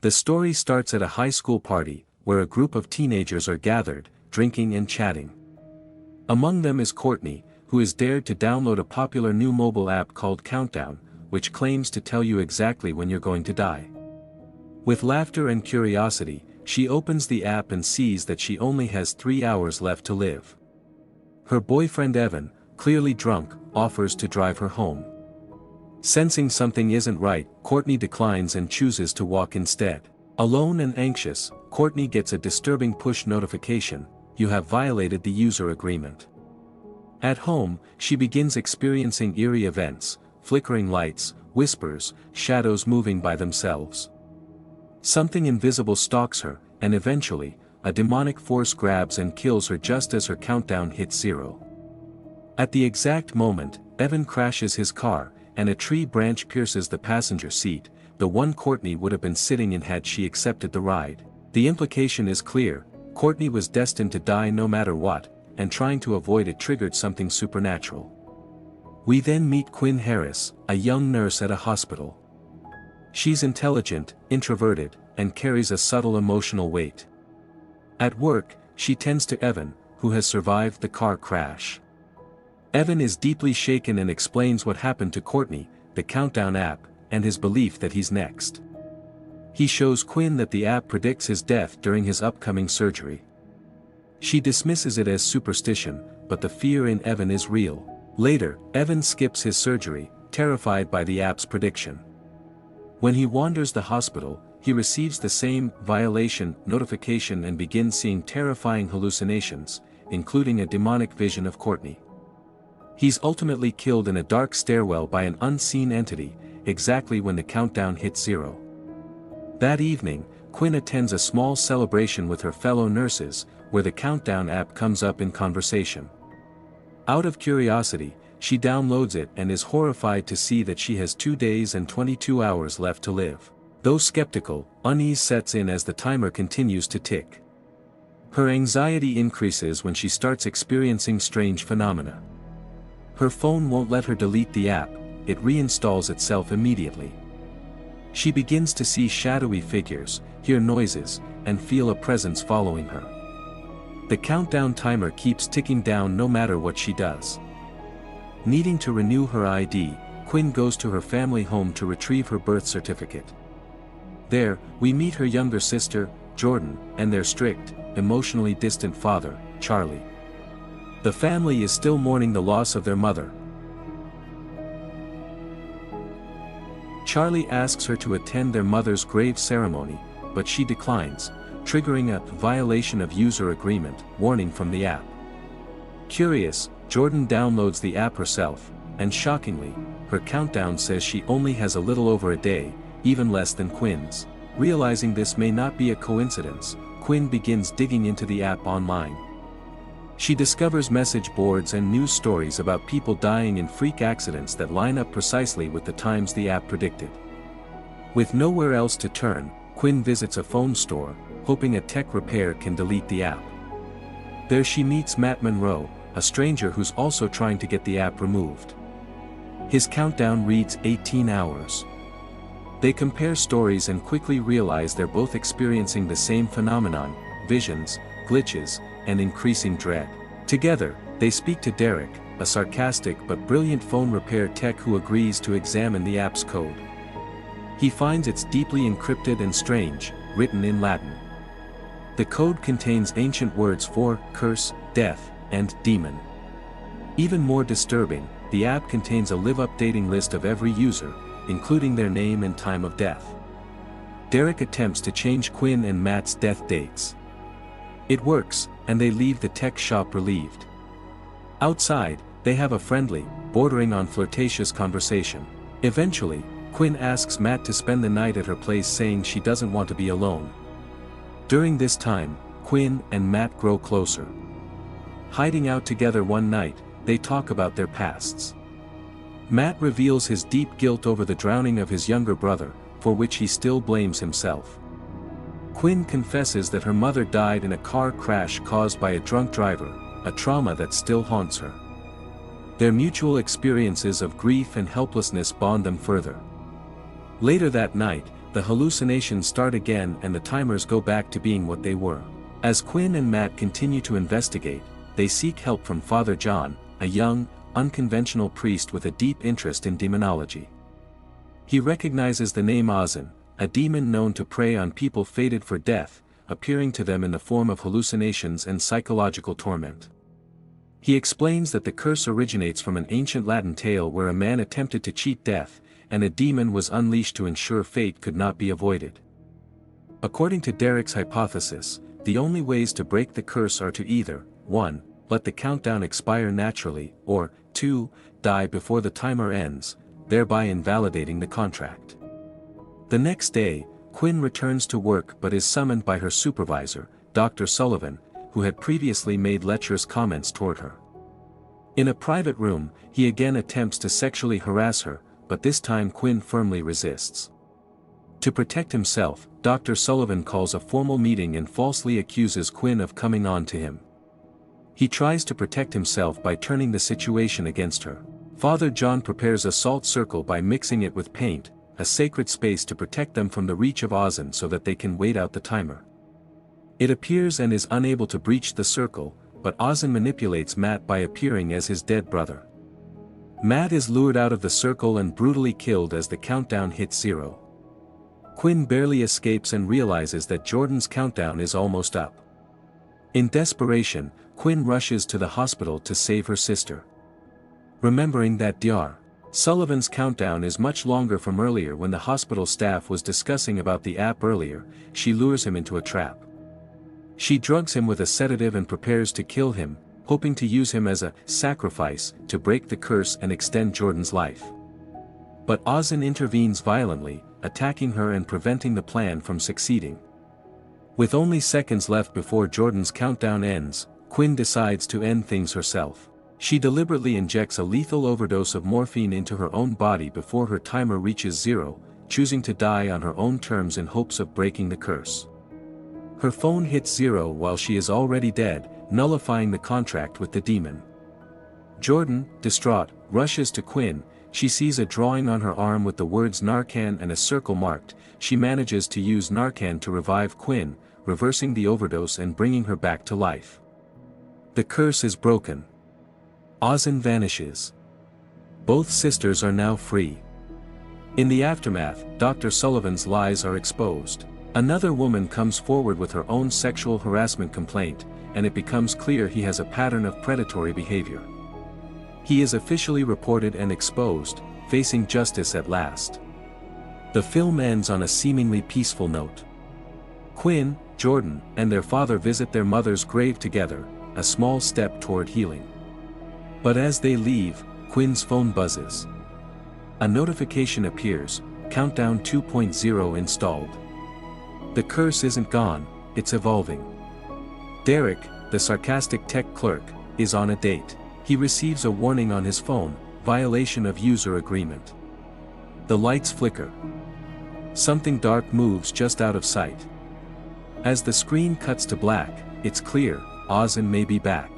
The story starts at a high school party, where a group of teenagers are gathered, drinking and chatting. Among them is Courtney, who has dared to download a popular new mobile app called Countdown, which claims to tell you exactly when you're going to die. With laughter and curiosity, she opens the app and sees that she only has 3 hours left to live. Her boyfriend Evan, clearly drunk, offers to drive her home. Sensing something isn't right, Courtney declines and chooses to walk instead. Alone and anxious, Courtney gets a disturbing push notification: you have violated the user agreement. At home, she begins experiencing eerie events: flickering lights, whispers, shadows moving by themselves. Something invisible stalks her, and eventually, a demonic force grabs and kills her just as her countdown hits 0. At the exact moment, Evan crashes his car, and a tree branch pierces the passenger seat, the one Courtney would have been sitting in had she accepted the ride. The implication is clear: Courtney was destined to die no matter what, and trying to avoid it triggered something supernatural. We then meet Quinn Harris, a young nurse at a hospital. She's intelligent, introverted, and carries a subtle emotional weight. At work, she tends to Evan, who has survived the car crash. Evan is deeply shaken and explains what happened to Courtney, the Countdown app, and his belief that he's next. He shows Quinn that the app predicts his death during his upcoming surgery. She dismisses it as superstition, but the fear in Evan is real. Later, Evan skips his surgery, terrified by the app's prediction. When he wanders the hospital, he receives the same violation notification and begins seeing terrifying hallucinations, including a demonic vision of Courtney. He's ultimately killed in a dark stairwell by an unseen entity, exactly when the countdown hits 0. That evening, Quinn attends a small celebration with her fellow nurses, where the Countdown app comes up in conversation. Out of curiosity, she downloads it and is horrified to see that she has 2 days and 22 hours left to live. Though skeptical, unease sets in as the timer continues to tick. Her anxiety increases when she starts experiencing strange phenomena. Her phone won't let her delete the app, it reinstalls itself immediately. She begins to see shadowy figures, hear noises, and feel a presence following her. The countdown timer keeps ticking down no matter what she does. Needing to renew her ID, Quinn goes to her family home to retrieve her birth certificate. There, we meet her younger sister, Jordan, and their strict, emotionally distant father, Charlie. The family is still mourning the loss of their mother. Charlie asks her to attend their mother's grave ceremony, but she declines, triggering a violation of user agreement warning from the app. Curious, Jordan downloads the app herself, and shockingly, her countdown says she only has a little over a day, even less than Quinn's. Realizing this may not be a coincidence, Quinn begins digging into the app online. She discovers message boards and news stories about people dying in freak accidents that line up precisely with the times the app predicted. With nowhere else to turn, Quinn visits a phone store, hoping a tech repair can delete the app. There she meets Matt Monroe, a stranger who's also trying to get the app removed. His countdown reads 18 hours. They compare stories and quickly realize they're both experiencing the same phenomenon: visions, glitches, and increasing dread. Together, they speak to Derek, a sarcastic but brilliant phone repair tech who agrees to examine the app's code. He finds it's deeply encrypted and strange, written in Latin. The code contains ancient words for curse, death, and demon. Even more disturbing, the app contains a live-updating list of every user, including their name and time of death. Derek attempts to change Quinn and Matt's death dates. It works, and they leave the tech shop relieved. Outside, they have a friendly, bordering on flirtatious conversation. Eventually, Quinn asks Matt to spend the night at her place, saying she doesn't want to be alone. During this time, Quinn and Matt grow closer. Hiding out together one night, they talk about their pasts. Matt reveals his deep guilt over the drowning of his younger brother, for which he still blames himself. Quinn confesses that her mother died in a car crash caused by a drunk driver, a trauma that still haunts her. Their mutual experiences of grief and helplessness bond them further. Later that night, the hallucinations start again and the timers go back to being what they were. As Quinn and Matt continue to investigate, they seek help from Father John, a young, unconventional priest with a deep interest in demonology. He recognizes the name Ozan, a demon known to prey on people fated for death, appearing to them in the form of hallucinations and psychological torment. He explains that the curse originates from an ancient Latin tale where a man attempted to cheat death, and a demon was unleashed to ensure fate could not be avoided. According to Derek's hypothesis, the only ways to break the curse are to either, 1. Let the countdown expire naturally, or, 2. Die before the timer ends, thereby invalidating the contract. The next day, Quinn returns to work but is summoned by her supervisor, Dr. Sullivan, who had previously made lecherous comments toward her. In a private room, he again attempts to sexually harass her, but this time Quinn firmly resists. To protect himself, Dr. Sullivan calls a formal meeting and falsely accuses Quinn of coming on to him. He tries to protect himself by turning the situation against her. Father John prepares a salt circle by mixing it with paint, a sacred space to protect them from the reach of Ozan so that they can wait out the timer. It appears and is unable to breach the circle, but Ozan manipulates Matt by appearing as his dead brother. Matt is lured out of the circle and brutally killed as the countdown hits 0. Quinn barely escapes and realizes that Jordan's countdown is almost up. In desperation, Quinn rushes to the hospital to save her sister. Remembering that Dr. Sullivan's countdown is much longer from earlier when the hospital staff was discussing about the app earlier, she lures him into a trap. She drugs him with a sedative and prepares to kill him, hoping to use him as a sacrifice to break the curse and extend Jordan's life. But Ozan intervenes violently, attacking her and preventing the plan from succeeding. With only seconds left before Jordan's countdown ends, Quinn decides to end things herself. She deliberately injects a lethal overdose of morphine into her own body before her timer reaches 0, choosing to die on her own terms in hopes of breaking the curse. Her phone hits 0 while she is already dead, nullifying the contract with the demon. Jordan, distraught, rushes to Quinn. She sees a drawing on her arm with the words Narcan and a circle marked. She manages to use Narcan to revive Quinn, reversing the overdose and bringing her back to life. The curse is broken. Ozan vanishes. Both sisters are now free. In the aftermath, Dr. Sullivan's lies are exposed. Another woman comes forward with her own sexual harassment complaint, and it becomes clear he has a pattern of predatory behavior. He is officially reported and exposed, facing justice at last. The film ends on a seemingly peaceful note. Quinn, Jordan, and their father visit their mother's grave together, a small step toward healing. But as they leave, Quinn's phone buzzes. A notification appears, Countdown 2.0 installed. The curse isn't gone, it's evolving. Derek, the sarcastic tech clerk, is on a date. He receives a warning on his phone, violation of user agreement. The lights flicker. Something dark moves just out of sight. As the screen cuts to black, it's clear, Ozan may be back.